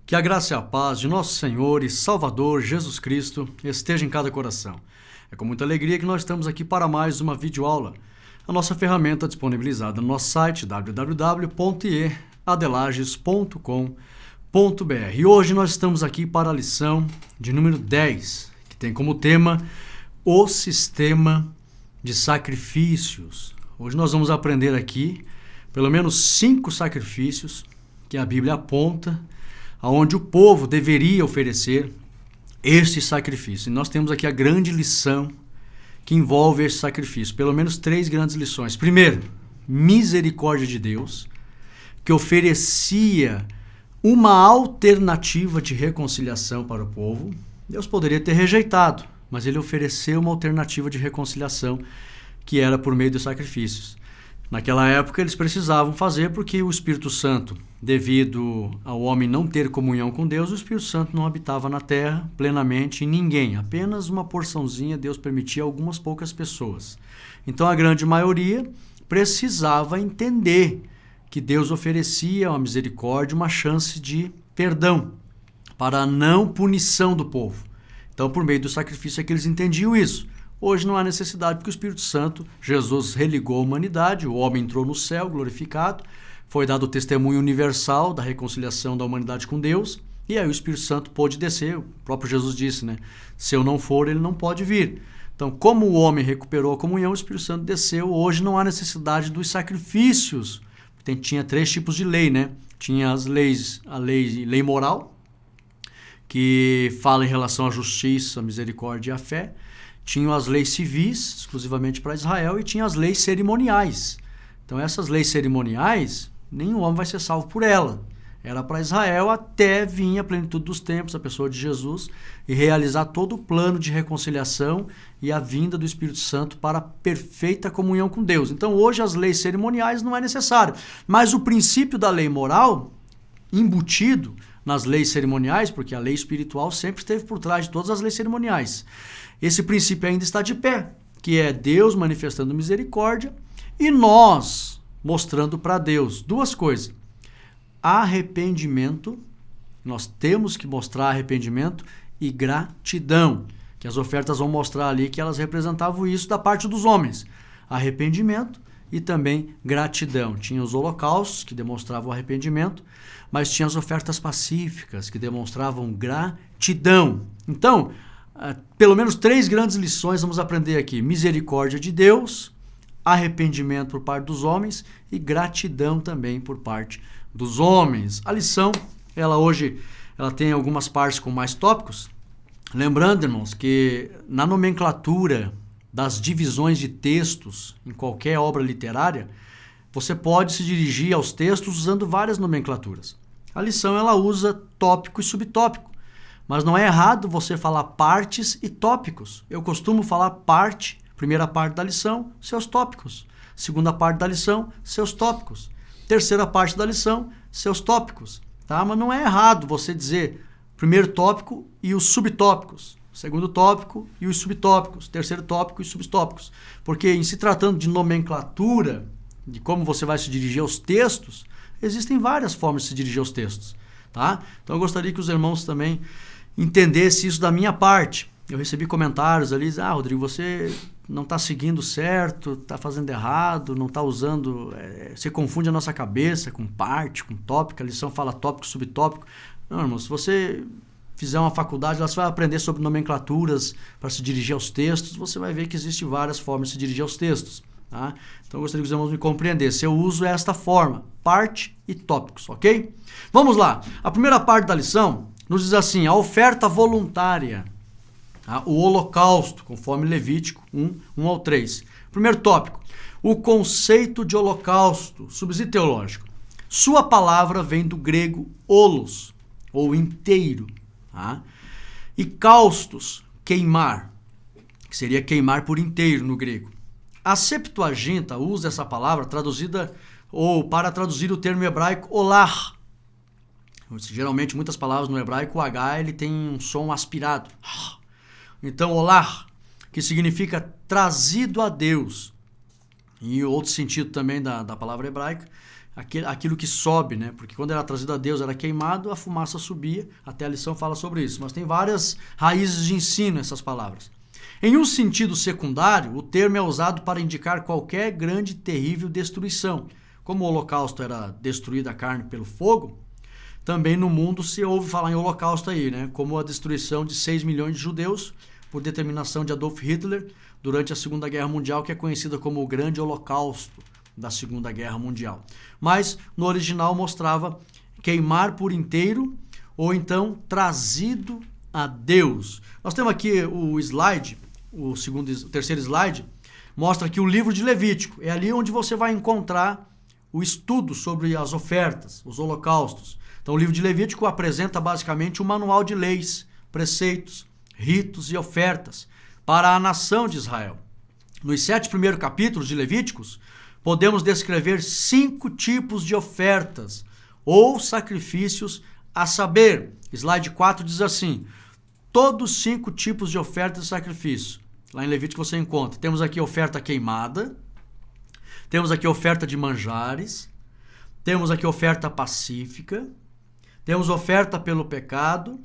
Que a graça e a paz de nosso Senhor e Salvador Jesus Cristo esteja em cada coração. É com muita alegria que nós estamos aqui para mais uma videoaula. A nossa ferramenta disponibilizada no nosso site www.eadelages.com.br. E hoje nós estamos aqui para a lição de número 10, que tem como tema o sistema de sacrifícios. Hoje nós vamos aprender aqui pelo menos 5 sacrifícios que a Bíblia aponta aonde o povo deveria oferecer este sacrifício. E nós temos aqui a grande lição que envolve esse sacrifício. Pelo menos 3 grandes lições. Primeiro, misericórdia de Deus, que oferecia uma alternativa de reconciliação para o povo. Deus poderia ter rejeitado, mas ele ofereceu uma alternativa de reconciliação que era por meio dos sacrifícios. Naquela época eles precisavam fazer porque o Espírito Santo, devido ao homem não ter comunhão com Deus, o Espírito Santo não habitava na terra plenamente em ninguém. Apenas uma porçãozinha Deus permitia a algumas poucas pessoas. Então a grande maioria precisava entender que Deus oferecia uma misericórdia, uma chance de perdão para a não punição do povo. Então por meio do sacrifício é que eles entendiam isso. Hoje não há necessidade porque o Espírito Santo, Jesus religou a humanidade, o homem entrou no céu glorificado, foi dado o testemunho universal da reconciliação da humanidade com Deus, e aí o Espírito Santo pôde descer. O próprio Jesus disse, né? Se eu não for, ele não pode vir. Então, como o homem recuperou a comunhão, o Espírito Santo desceu. Hoje não há necessidade dos sacrifícios. Tinha 3 tipos de lei, né? Tinha as leis, a lei moral, que fala em relação à justiça, à misericórdia e à fé. Tinham as leis civis, exclusivamente para Israel, e tinha as leis cerimoniais. Então essas leis cerimoniais, nenhum homem vai ser salvo por ela. Era para Israel até vir a plenitude dos tempos, a pessoa de Jesus, e realizar todo o plano de reconciliação e a vinda do Espírito Santo para a perfeita comunhão com Deus. Então hoje as leis cerimoniais não é necessário, mas o princípio da lei moral, embutido nas leis cerimoniais, porque a lei espiritual sempre esteve por trás de todas as leis cerimoniais. Esse princípio ainda está de pé, que é Deus manifestando misericórdia e nós mostrando para Deus 2 coisas. Arrependimento, nós temos que mostrar arrependimento e gratidão, que as ofertas vão mostrar ali que elas representavam isso da parte dos homens. Arrependimento e também gratidão. Tinha os holocaustos, que demonstravam arrependimento, mas tinha as ofertas pacíficas, que demonstravam gratidão. Então, pelo menos 3 grandes lições vamos aprender aqui. Misericórdia de Deus, arrependimento por parte dos homens e gratidão também por parte dos homens. A lição, hoje tem algumas partes com mais tópicos. Lembrando, irmãos, que na nomenclatura das divisões de textos em qualquer obra literária, você pode se dirigir aos textos usando várias nomenclaturas. A lição usa tópico e subtópico. Mas não é errado você falar partes e tópicos. Eu costumo falar parte, primeira parte da lição, seus tópicos. Segunda parte da lição, seus tópicos. Terceira parte da lição, seus tópicos. Tá? Mas não é errado você dizer primeiro tópico e os subtópicos. Segundo tópico e os subtópicos. Terceiro tópico e subtópicos. Porque em se tratando de nomenclatura, de como você vai se dirigir aos textos, existem várias formas de se dirigir aos textos. Tá? Então eu gostaria que os irmãos também entendesse isso da minha parte. Eu recebi comentários ali, Rodrigo, você não está seguindo certo, está fazendo errado, não está usando, você confunde a nossa cabeça com parte, com tópico, a lição fala tópico, subtópico. Não, irmão, se você fizer uma faculdade, você vai aprender sobre nomenclaturas para se dirigir aos textos, você vai ver que existem várias formas de se dirigir aos textos. Tá? Então eu gostaria que os irmãos me compreendessem. Eu uso esta forma, parte e tópicos, ok? Vamos lá. A primeira parte da lição nos diz assim, a oferta voluntária, tá? O holocausto, conforme Levítico 1 ao 3. Primeiro tópico, o conceito de holocausto, subsídio teológico. Sua palavra vem do grego holos, ou inteiro. Tá? E kaustos, queimar, que seria queimar por inteiro no grego. A Septuaginta usa essa palavra traduzida, ou para traduzir o termo hebraico olar. Geralmente, muitas palavras no hebraico, o H ele tem um som aspirado. Então, olar, que significa trazido a Deus. E outro sentido também da palavra hebraica, aquilo que sobe, né? Porque quando era trazido a Deus era queimado, a fumaça subia. Até a lição fala sobre isso. Mas tem várias raízes de ensino essas palavras. Em um sentido secundário, o termo é usado para indicar qualquer grande e terrível destruição. Como o holocausto era destruir a carne pelo fogo, também no mundo se ouve falar em holocausto aí, né? Como a destruição de 6 milhões de judeus por determinação de Adolf Hitler durante a Segunda Guerra Mundial, que é conhecida como o Grande Holocausto da Segunda Guerra Mundial. Mas no original mostrava queimar por inteiro ou então trazido a Deus. Nós temos aqui o slide, o terceiro slide, mostra aqui o livro de Levítico. É ali onde você vai encontrar o estudo sobre as ofertas, os holocaustos. Então o livro de Levítico apresenta basicamente um manual de leis, preceitos, ritos e ofertas para a nação de Israel. Nos 7 primeiros capítulos de Levíticos, podemos descrever 5 tipos de ofertas ou sacrifícios, a saber, slide 4 diz assim, todos 5 tipos de ofertas e sacrifício. Lá em Levítico você encontra. Temos aqui oferta queimada, temos aqui oferta de manjares, temos aqui oferta pacífica, temos oferta pelo pecado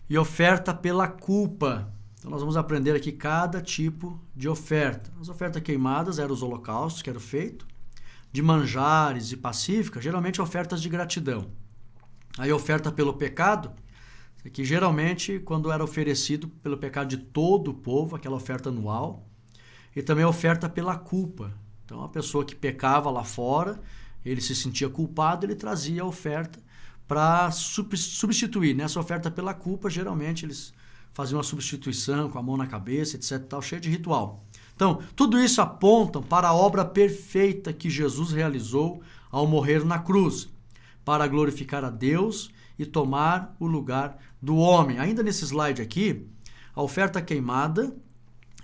e oferta pela culpa. Então nós vamos aprender aqui cada tipo de oferta. As ofertas queimadas eram os holocaustos que eram feitos, de manjares e pacífica, geralmente ofertas de gratidão. Aí oferta pelo pecado, que geralmente quando era oferecido pelo pecado de todo o povo, aquela oferta anual, e também a oferta pela culpa. Então a pessoa que pecava lá fora, ele se sentia culpado, ele trazia a oferta para substituir. Nessa oferta pela culpa, geralmente eles faziam uma substituição com a mão na cabeça, etc, tal, cheio de ritual. Então, tudo isso aponta para a obra perfeita que Jesus realizou ao morrer na cruz, para glorificar a Deus e tomar o lugar do homem. Ainda nesse slide aqui, a oferta queimada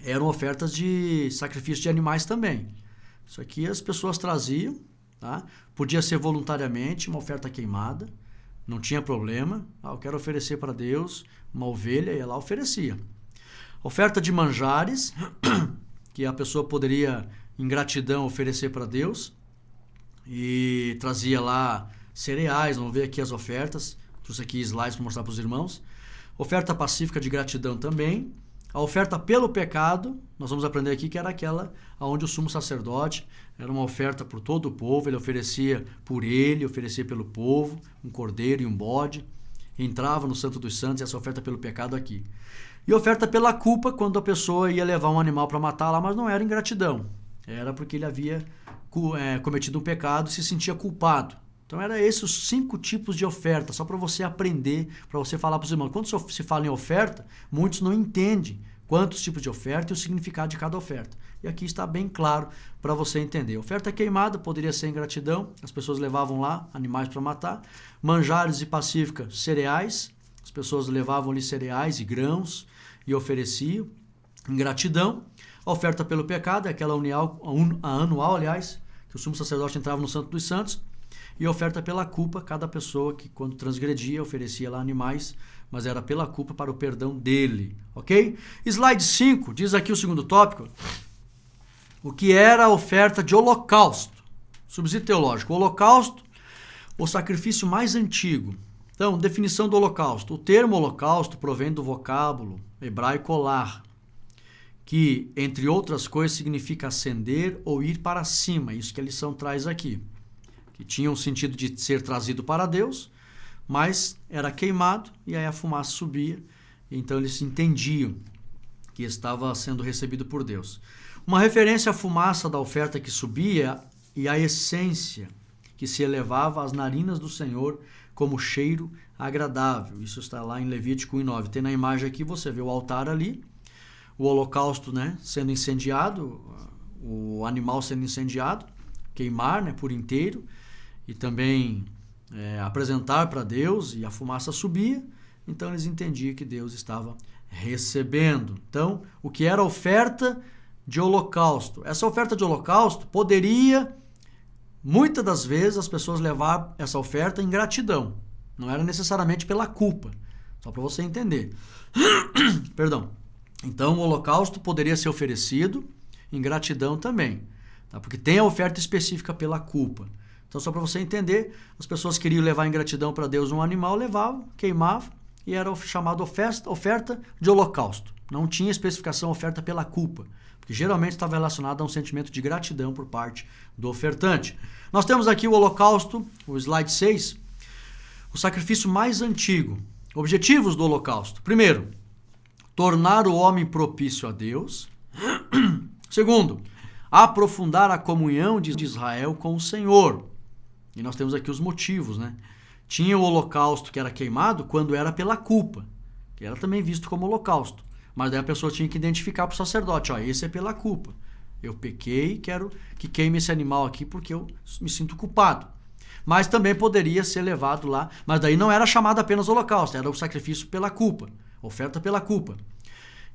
eram ofertas de sacrifício de animais também. Isso aqui as pessoas traziam, tá? Podia ser voluntariamente uma oferta queimada, não tinha problema. Eu quero oferecer para Deus uma ovelha, e ela oferecia. Oferta de manjares, que a pessoa poderia, em gratidão, oferecer para Deus, e trazia lá cereais. Vamos ver aqui as ofertas. Trouxe aqui slides para mostrar para os irmãos. Oferta pacífica de gratidão também. A oferta pelo pecado, nós vamos aprender aqui que era aquela onde o sumo sacerdote era uma oferta por todo o povo, ele oferecia por ele, oferecia pelo povo, um cordeiro e um bode, entrava no Santo dos Santos, essa oferta pelo pecado aqui. E oferta pela culpa, quando a pessoa ia levar um animal para matar lá, mas não era ingratidão, era porque ele havia cometido um pecado e se sentia culpado. Então, eram esses os 5 tipos de oferta, só para você aprender, para você falar para os irmãos. Quando se fala em oferta, muitos não entendem quantos tipos de oferta e o significado de cada oferta. E aqui está bem claro para você entender. Oferta queimada poderia ser ingratidão, as pessoas levavam lá animais para matar. Manjares e pacífica, cereais, as pessoas levavam ali cereais e grãos e ofereciam. Ingratidão. A oferta pelo pecado é aquela anual, aliás, que o sumo sacerdote entrava no Santo dos Santos. E oferta pela culpa, cada pessoa que quando transgredia oferecia lá animais, mas era pela culpa para o perdão dele, ok? Slide 5, diz aqui o segundo tópico, o que era a oferta de holocausto. Subsídio teológico, o holocausto, o sacrifício mais antigo. Então, definição do holocausto. O termo holocausto provém do vocábulo hebraico olar, que, entre outras coisas, significa ascender ou ir para cima. Isso que a lição traz aqui. Que tinha um sentido de ser trazido para Deus, mas era queimado e aí a fumaça subia, então eles entendiam que estava sendo recebido por Deus. Uma referência à fumaça da oferta que subia e à essência que se elevava às narinas do Senhor como cheiro agradável. Isso está lá em Levítico 1:9. Tem na imagem aqui, você vê o altar ali, o holocausto, né, sendo incendiado, o animal sendo incendiado, queimar, né, por inteiro, e também apresentar para Deus, e a fumaça subia, então eles entendiam que Deus estava recebendo. Então, o que era oferta de holocausto? Essa oferta de holocausto poderia, muitas das vezes, as pessoas levar essa oferta em gratidão. Não era necessariamente pela culpa, só para você entender. Perdão. Então, o holocausto poderia ser oferecido em gratidão também, tá? Porque tem a oferta específica pela culpa. Então, só para você entender, as pessoas queriam levar em gratidão para Deus um animal, levavam, queimavam, e era chamado oferta de holocausto. Não tinha especificação oferta pela culpa, porque geralmente estava relacionado a um sentimento de gratidão por parte do ofertante. Nós temos aqui o holocausto, o slide 6, o sacrifício mais antigo. Objetivos do holocausto. Primeiro, tornar o homem propício a Deus. Segundo, aprofundar a comunhão de Israel com o Senhor. E nós temos aqui os motivos, né? Tinha o holocausto que era queimado quando era pela culpa, que era também visto como holocausto. Mas daí a pessoa tinha que identificar para o sacerdote, esse é pela culpa. Eu pequei e quero que queime esse animal aqui porque eu me sinto culpado. Mas também poderia ser levado lá, mas daí não era chamado apenas holocausto, era o sacrifício pela culpa, oferta pela culpa.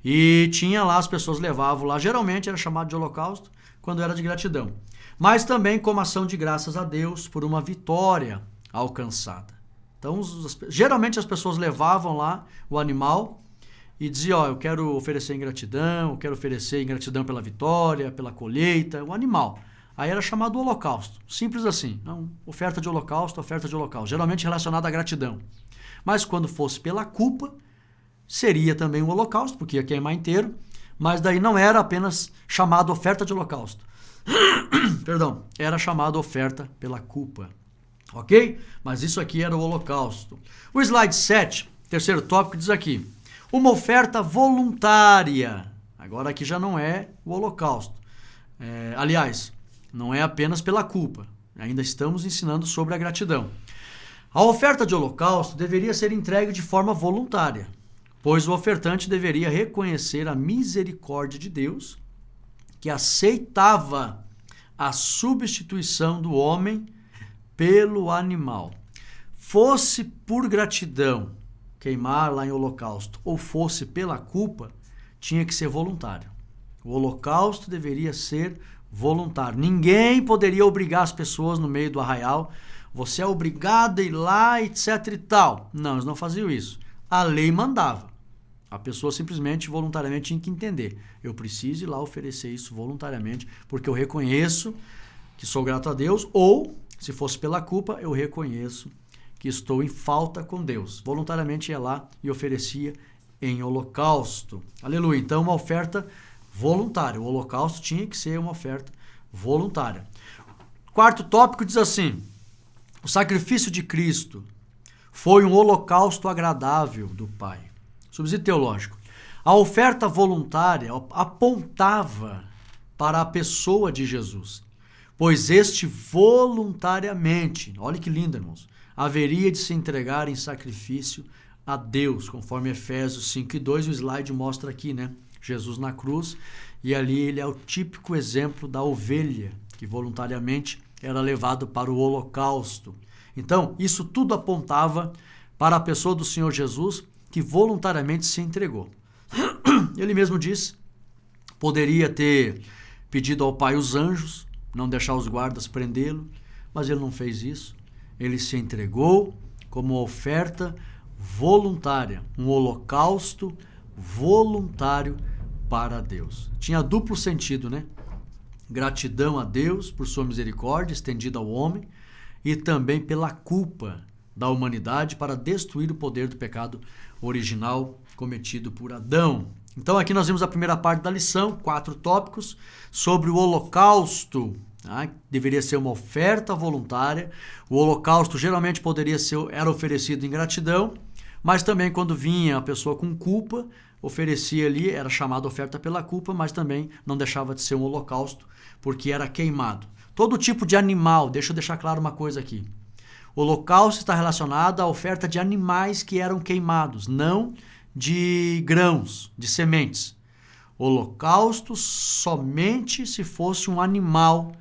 E tinha lá, as pessoas levavam lá, geralmente era chamado de holocausto quando era de gratidão. Mas também como ação de graças a Deus por uma vitória alcançada. Então, geralmente as pessoas levavam lá o animal e diziam, eu quero oferecer em gratidão, eu quero oferecer em gratidão pela vitória, pela colheita, o animal. Aí era chamado holocausto, simples assim, não, oferta de holocausto, geralmente relacionada à gratidão. Mas quando fosse pela culpa, seria também um holocausto, porque ia queimar inteiro, mas daí não era apenas chamado oferta de holocausto. Perdão, era chamado oferta pela culpa. Ok? Mas isso aqui era o holocausto. O slide 7, terceiro tópico, diz aqui, uma oferta voluntária. Agora aqui já não é o holocausto. Aliás, não é apenas pela culpa. Ainda estamos ensinando sobre a gratidão. A oferta de holocausto deveria ser entregue de forma voluntária, pois o ofertante deveria reconhecer a misericórdia de Deus, que aceitava a substituição do homem pelo animal. Fosse por gratidão queimar lá em holocausto ou fosse pela culpa, tinha que ser voluntário. O holocausto deveria ser voluntário. Ninguém poderia obrigar as pessoas no meio do arraial, você é obrigado a ir lá, etc e tal. Não, eles não faziam isso. A lei mandava. A pessoa simplesmente, voluntariamente, tinha que entender. Eu preciso ir lá oferecer isso voluntariamente, porque eu reconheço que sou grato a Deus, ou, se fosse pela culpa, eu reconheço que estou em falta com Deus. Voluntariamente ia lá e oferecia em holocausto. Aleluia. Então, uma oferta voluntária. O holocausto tinha que ser uma oferta voluntária. Quarto tópico diz assim, o sacrifício de Cristo foi um holocausto agradável do Pai. Subsídio teológico. A oferta voluntária apontava para a pessoa de Jesus, pois este voluntariamente, olha que lindo, irmãos, haveria de se entregar em sacrifício a Deus, conforme Efésios 5:2, o slide mostra aqui, né? Jesus na cruz, e ali ele é o típico exemplo da ovelha, que voluntariamente era levado para o holocausto. Então, isso tudo apontava para a pessoa do Senhor Jesus, que voluntariamente se entregou. Ele mesmo disse, poderia ter pedido ao Pai os anjos, não deixar os guardas prendê-lo, mas ele não fez isso. Ele se entregou como oferta voluntária, um holocausto voluntário para Deus. Tinha duplo sentido, né? Gratidão a Deus por sua misericórdia estendida ao homem e também pela culpa da humanidade para destruir o poder do pecado original cometido por Adão. Então aqui nós vimos a primeira parte da lição, 4 tópicos, sobre o holocausto. Deveria ser uma oferta voluntária. O holocausto geralmente era oferecido em gratidão, mas também quando vinha a pessoa com culpa, oferecia ali, era chamada oferta pela culpa, mas também não deixava de ser um holocausto, porque era queimado. Todo tipo de animal, deixa eu deixar claro uma coisa aqui. O holocausto está relacionado à oferta de animais que eram queimados, não de grãos, de sementes. Holocausto somente se fosse um animal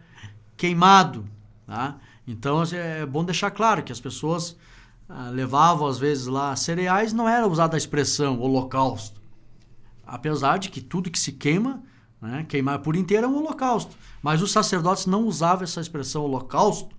queimado. Tá? Então é bom deixar claro que as pessoas levavam às vezes lá cereais, não era usada a expressão holocausto. Apesar de que tudo que se queima, né, queimar por inteiro é um holocausto. Mas os sacerdotes não usavam essa expressão holocausto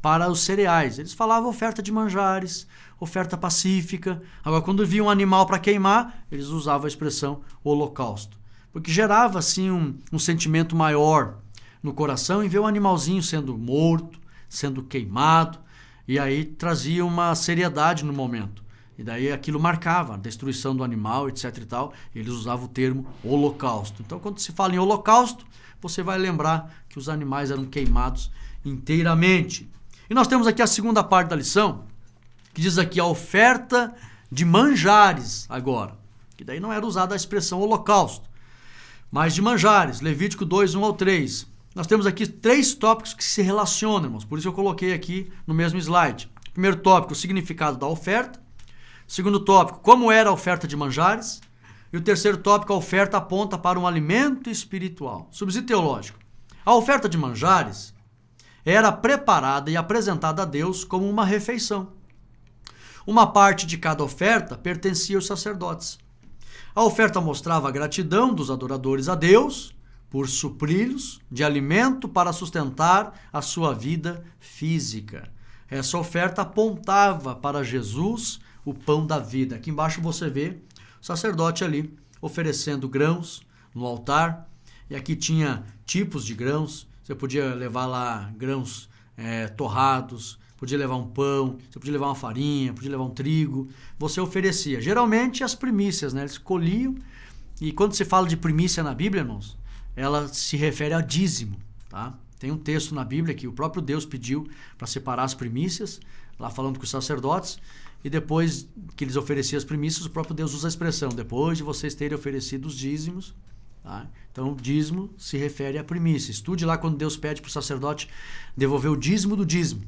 para os cereais. Eles falavam oferta de manjares, oferta pacífica. Agora, quando via um animal para queimar, eles usavam a expressão holocausto. Porque gerava, assim, um sentimento maior no coração em ver um animalzinho sendo morto, sendo queimado, e aí trazia uma seriedade no momento. E daí aquilo marcava a destruição do animal, etc e tal. Eles usavam o termo holocausto. Então, quando se fala em holocausto, você vai lembrar que os animais eram queimados inteiramente. E nós temos aqui a segunda parte da lição, que diz aqui a oferta de manjares agora. Que daí não era usada a expressão holocausto, mas de manjares. Levítico 2, 1 ao 3. Nós temos aqui 3 tópicos que se relacionam, irmãos. Por isso eu coloquei aqui no mesmo slide. Primeiro tópico, o significado da oferta. Segundo tópico, como era a oferta de manjares. E o terceiro tópico, a oferta aponta para um alimento espiritual. Subsídio teológico. A oferta de manjares era preparada e apresentada a Deus como uma refeição. Uma parte de cada oferta pertencia aos sacerdotes. A oferta mostrava a gratidão dos adoradores a Deus por supri-los de alimento para sustentar a sua vida física. Essa oferta apontava para Jesus, o pão da vida. Aqui embaixo você vê o sacerdote ali oferecendo grãos no altar. E aqui tinha tipos de grãos. Você podia levar lá grãos torrados, podia levar um pão, você podia levar uma farinha, podia levar um trigo. Você oferecia. Geralmente as primícias, né? Eles colhiam. E quando se fala de primícia na Bíblia, irmãos, ela se refere a dízimo, tá? Tem um texto na Bíblia que o próprio Deus pediu para separar as primícias, lá falando com os sacerdotes, e depois que eles ofereciam as primícias, o próprio Deus usa a expressão, depois de vocês terem oferecido os dízimos, tá? Então, dízimo se refere à primícia. Estude lá quando Deus pede para o sacerdote devolver o dízimo do dízimo.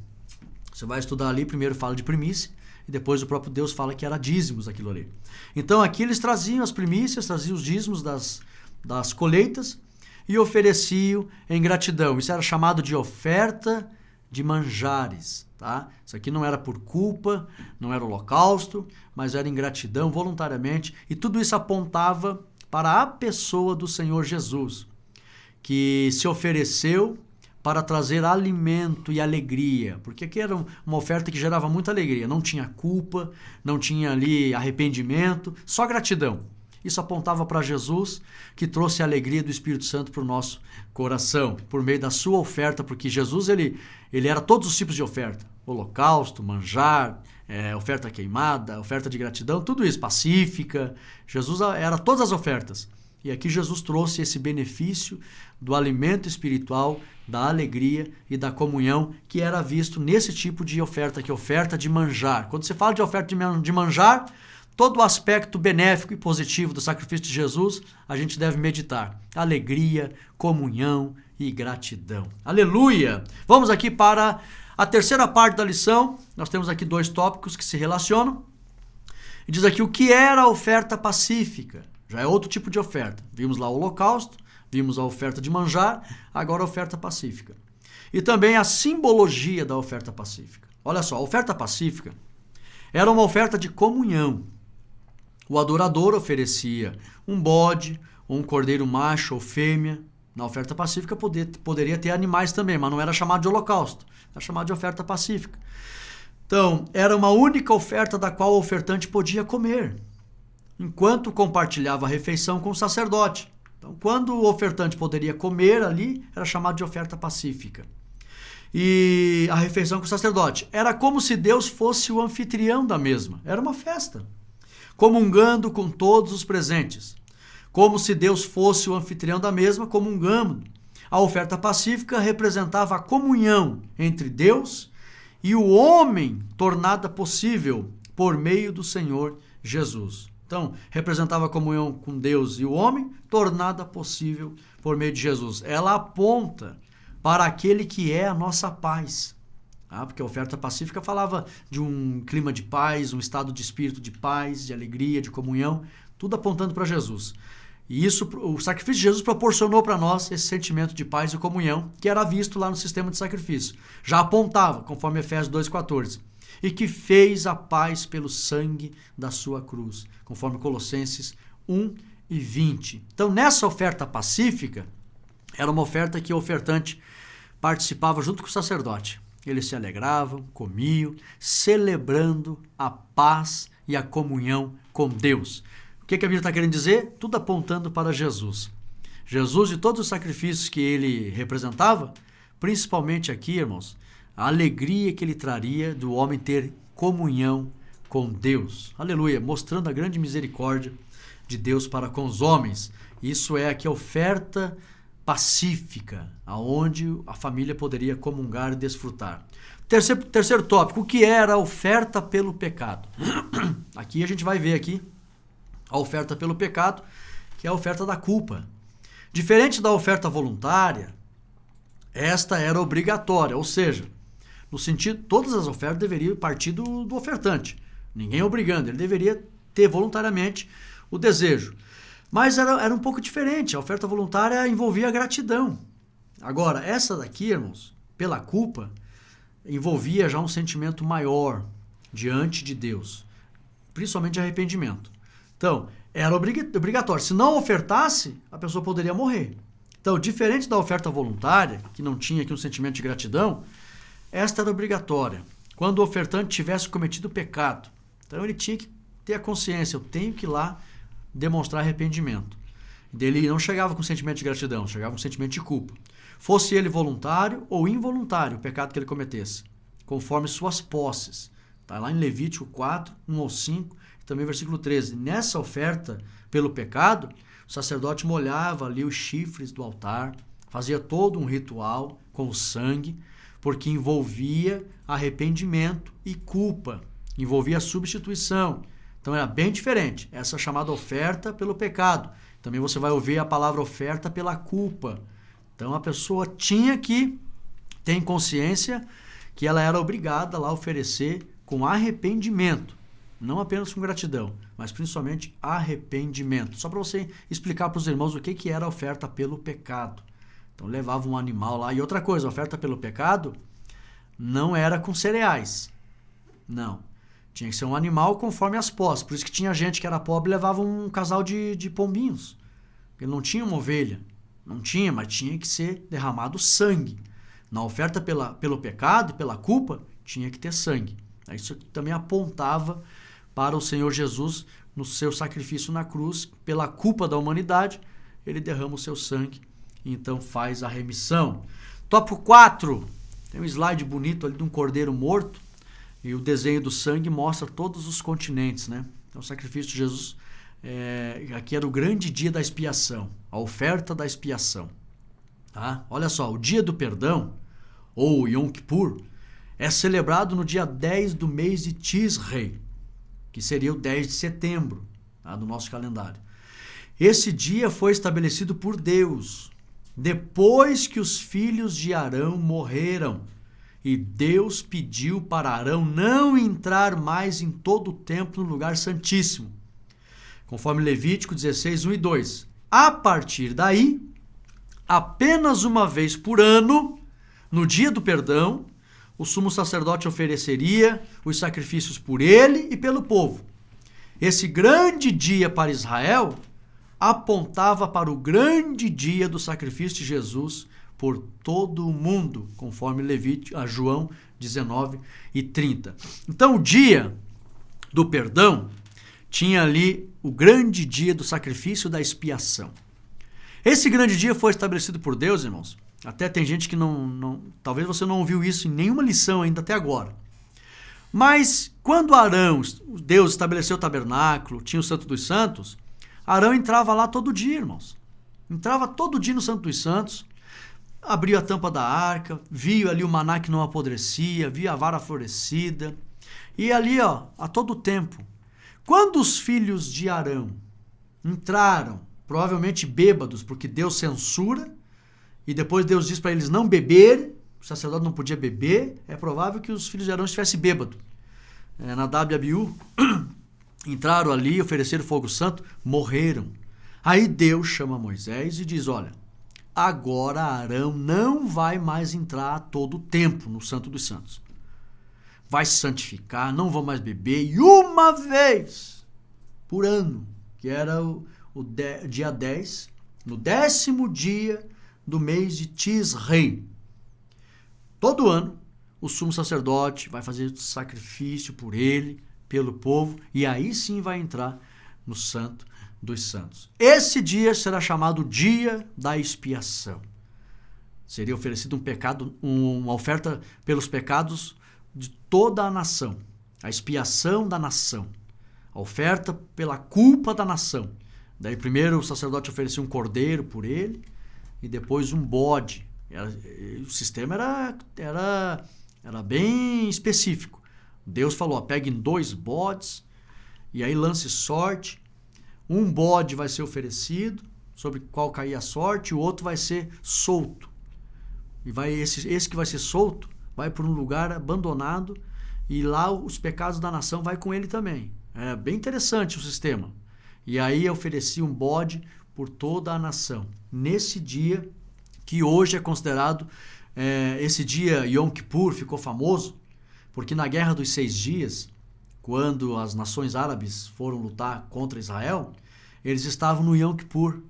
Você vai estudar ali, primeiro fala de primícia, e depois o próprio Deus fala que era dízimos aquilo ali. Então, aqui eles traziam as primícias, traziam os dízimos das colheitas, e ofereciam em gratidão. Isso era chamado de oferta de manjares, tá? Isso aqui não era por culpa, não era holocausto, mas era em gratidão, voluntariamente, e tudo isso apontava para a pessoa do Senhor Jesus, que se ofereceu para trazer alimento e alegria, porque aqui era uma oferta que gerava muita alegria, não tinha culpa, não tinha ali arrependimento, só gratidão. Isso apontava para Jesus, que trouxe a alegria do Espírito Santo para o nosso coração, por meio da sua oferta, porque Jesus ele era todos os tipos de oferta, holocausto, manjar, oferta queimada, oferta de gratidão, tudo isso, pacífica. Jesus era todas as ofertas. E aqui Jesus trouxe esse benefício do alimento espiritual, da alegria e da comunhão que era visto nesse tipo de oferta, que é oferta de manjar. Quando você fala de oferta de manjar, todo o aspecto benéfico e positivo do sacrifício de Jesus, a gente deve meditar. Alegria, comunhão e gratidão. Aleluia! Vamos aqui para a terceira parte da lição. Nós temos aqui 2 tópicos que se relacionam. E diz aqui o que era a oferta pacífica. Já é outro tipo de oferta. Vimos lá o holocausto, vimos a oferta de manjar, agora a oferta pacífica. E também a simbologia da oferta pacífica. Olha só, a oferta pacífica era uma oferta de comunhão. O adorador oferecia um bode, ou um cordeiro macho ou fêmea. Na oferta pacífica poderia ter animais também, mas não era chamado de holocausto, era chamado de oferta pacífica. Então, era uma única oferta da qual o ofertante podia comer, enquanto compartilhava a refeição com o sacerdote. Então, quando o ofertante poderia comer ali, era chamado de oferta pacífica. E a refeição com o sacerdote. Era como se Deus fosse o anfitrião da mesma. Era uma festa, comungando com todos os presentes. Como se Deus fosse o anfitrião da mesma, comungando. A oferta pacífica representava a comunhão entre Deus e o homem, tornada possível por meio do Senhor Jesus. Então, representava a comunhão com Deus e o homem, tornada possível por meio de Jesus. Ela aponta para aquele que é a nossa paz. Porque a oferta pacífica falava de um clima de paz, um estado de espírito de paz, de alegria, de comunhão, tudo apontando para Jesus. E isso, o sacrifício de Jesus proporcionou para nós esse sentimento de paz e comunhão, que era visto lá no sistema de sacrifício. Já apontava, conforme Efésios 2,14. E que fez a paz pelo sangue da sua cruz, conforme Colossenses 1:20. Então, nessa oferta pacífica, era uma oferta que o ofertante participava junto com o sacerdote. Eles se alegravam, comiam, celebrando a paz e a comunhão com Deus. O que a Bíblia está querendo dizer? Tudo apontando para Jesus. Jesus e todos os sacrifícios que ele representava, principalmente aqui, irmãos, a alegria que ele traria do homem ter comunhão com Deus. Aleluia, mostrando a grande misericórdia de Deus para com os homens. Isso é aqui a oferta pacífica, aonde a família poderia comungar e desfrutar. Terceiro tópico, o que era a oferta pelo pecado? Aqui a gente vai ver aqui a oferta pelo pecado, que é a oferta da culpa. Diferente da oferta voluntária, esta era obrigatória, ou seja, no sentido, todas as ofertas deveriam partir do ofertante. Ninguém obrigando, ele deveria ter voluntariamente o desejo. Mas era um pouco diferente, a oferta voluntária envolvia a gratidão. Agora, essa daqui, irmãos, pela culpa, envolvia já um sentimento maior diante de Deus, principalmente arrependimento. Então, era obrigatório. Se não ofertasse, a pessoa poderia morrer. Então, diferente da oferta voluntária, que não tinha aqui um sentimento de gratidão, esta era obrigatória. Quando o ofertante tivesse cometido pecado, então ele tinha que ter a consciência, eu tenho que ir lá demonstrar arrependimento. Ele não chegava com sentimento de gratidão, chegava com sentimento de culpa. Fosse ele voluntário ou involuntário o pecado que ele cometesse, conforme suas posses. Está lá em Levítico 4, 1 ao 5, e também versículo 13. Nessa oferta pelo pecado, o sacerdote molhava ali os chifres do altar, fazia todo um ritual com o sangue, porque envolvia arrependimento e culpa, envolvia substituição. Então era bem diferente, essa chamada oferta pelo pecado. Também você vai ouvir a palavra oferta pela culpa. Então a pessoa tinha que ter em consciência que ela era obrigada lá a oferecer com arrependimento. Não apenas com gratidão, mas principalmente arrependimento. Só para você explicar para os irmãos o que era a oferta pelo pecado. Então levava um animal lá. E outra coisa, a oferta pelo pecado não era com cereais. Não. Tinha que ser um animal conforme as posses. Por isso que tinha gente que era pobre e levava um casal de pombinhos. Ele não tinha uma ovelha. Não tinha, mas tinha que ser derramado sangue. Na oferta pelo pecado e pela culpa, tinha que ter sangue. Isso também apontava para o Senhor Jesus no seu sacrifício na cruz. Pela culpa da humanidade, ele derrama o seu sangue e então faz a remissão. Tópico 4. Tem um slide bonito ali de um cordeiro morto. E o desenho do sangue mostra todos os continentes, né? Então, o sacrifício de Jesus, aqui era o grande dia da expiação, a oferta da expiação. Tá? Olha só, o dia do perdão, ou Yom Kippur, é celebrado no dia 10 do mês de Tisrei, que seria o 10 de setembro, tá, do nosso calendário. Esse dia foi estabelecido por Deus, depois que os filhos de Arão morreram. E Deus pediu para Arão não entrar mais em todo o templo no lugar santíssimo, conforme Levítico 16, 1 e 2. A partir daí, apenas uma vez por ano, no dia do perdão, o sumo sacerdote ofereceria os sacrifícios por ele e pelo povo. Esse grande dia para Israel apontava para o grande dia do sacrifício de Jesus por todo o mundo, conforme João 19 e 30. Então, o dia do perdão tinha ali o grande dia do sacrifício da expiação. Esse grande dia foi estabelecido por Deus, irmãos. Até tem gente que talvez você não ouviu isso em nenhuma lição ainda até agora. Mas quando Deus estabeleceu o tabernáculo, tinha o Santo dos Santos, Arão entrava lá todo dia, irmãos. Entrava todo dia no Santo dos Santos, abria a tampa da arca, via ali o maná que não apodrecia, via a vara florescida. E ali, a todo tempo. Quando os filhos de Arão entraram, provavelmente bêbados, porque Deus censura, e depois Deus diz para eles não beberem, o sacerdote não podia beber, é provável que os filhos de Arão estivessem bêbados. Nadab e Abiú entraram ali, ofereceram fogo santo, morreram. Aí Deus chama Moisés e diz, olha, agora Arão não vai mais entrar a todo tempo no Santo dos Santos. Vai se santificar, não vão mais beber, e uma vez por ano, que era o dia 10, no 10º dia do mês de Tisrei. Todo ano, o sumo sacerdote vai fazer sacrifício por ele, pelo povo, e aí sim vai entrar no Santo dos Santos. Esse dia será chamado Dia da Expiação. Seria oferecido uma oferta pelos pecados de toda a nação. A expiação da nação. A oferta pela culpa da nação. Daí primeiro o sacerdote oferecia um cordeiro por ele e depois um bode. O sistema era bem específico. Deus falou, peguem 2 bodes e aí lance sorte. Um bode vai ser oferecido, sobre qual cair a sorte, o outro vai ser solto. E esse que vai ser solto vai para um lugar abandonado e lá os pecados da nação vai com ele também. É bem interessante o sistema. E aí oferecia um bode por toda a nação. Nesse dia, que hoje é considerado, esse dia Yom Kippur ficou famoso, porque na Guerra dos 6 Dias, quando as nações árabes foram lutar contra Israel, eles estavam no Yom Kippur,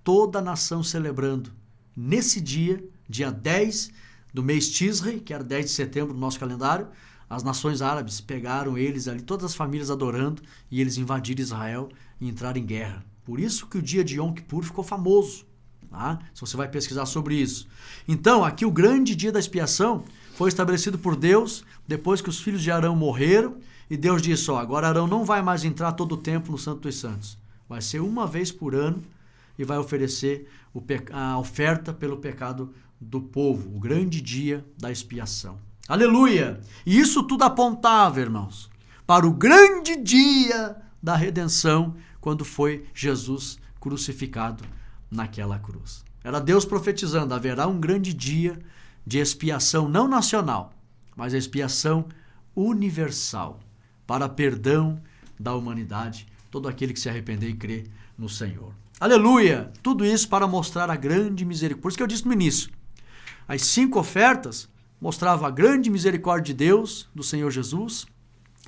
toda a nação celebrando. Nesse dia, dia 10 do mês Tishrei, que era 10 de setembro do nosso calendário, as nações árabes pegaram eles ali, todas as famílias adorando, e eles invadiram Israel e entraram em guerra. Por isso que o dia de Yom Kippur ficou famoso. Tá? Se você vai pesquisar sobre isso. Então, aqui o grande dia da expiação foi estabelecido por Deus depois que os filhos de Arão morreram, e Deus disse, agora Arão não vai mais entrar todo o tempo no Santo dos Santos. Vai ser uma vez por ano e vai oferecer a oferta pelo pecado do povo, o grande dia da expiação. Aleluia! E isso tudo apontava, irmãos, para o grande dia da redenção, quando foi Jesus crucificado naquela cruz. Era Deus profetizando, haverá um grande dia de expiação, não nacional, mas a expiação universal, para perdão da humanidade, todo aquele que se arrepender e crer no Senhor. Aleluia! Tudo isso para mostrar a grande misericórdia. Por isso que eu disse no início, as 5 ofertas mostravam a grande misericórdia de Deus, do Senhor Jesus,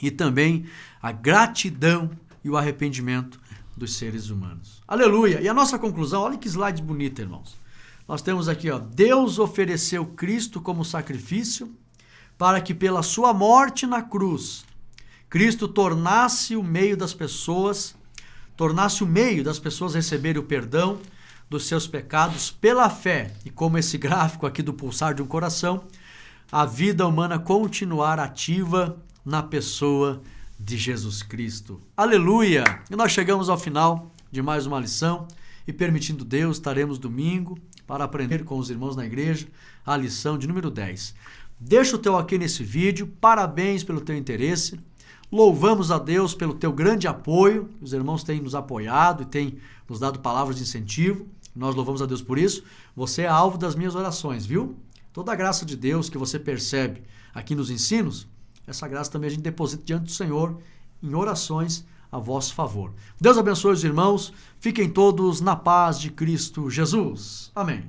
e também a gratidão e o arrependimento dos seres humanos. Aleluia! E a nossa conclusão, olha que slide bonito, irmãos. Nós temos aqui, Deus ofereceu Cristo como sacrifício para que pela sua morte na cruz, Cristo tornasse o meio das pessoas receberem o perdão dos seus pecados pela fé. E como esse gráfico aqui do pulsar de um coração, a vida humana continuar ativa na pessoa de Jesus Cristo. Aleluia! E nós chegamos ao final de mais uma lição e, permitindo Deus, estaremos domingo para aprender com os irmãos na igreja a lição de número 10. Deixa o teu ok nesse vídeo, parabéns pelo teu interesse, louvamos a Deus pelo teu grande apoio, os irmãos têm nos apoiado e têm nos dado palavras de incentivo, nós louvamos a Deus por isso. Você é alvo das minhas orações, viu? Toda a graça de Deus que você percebe aqui nos ensinos, essa graça também a gente deposita diante do Senhor em orações a vosso favor. Deus abençoe os irmãos, fiquem todos na paz de Cristo Jesus. Amém.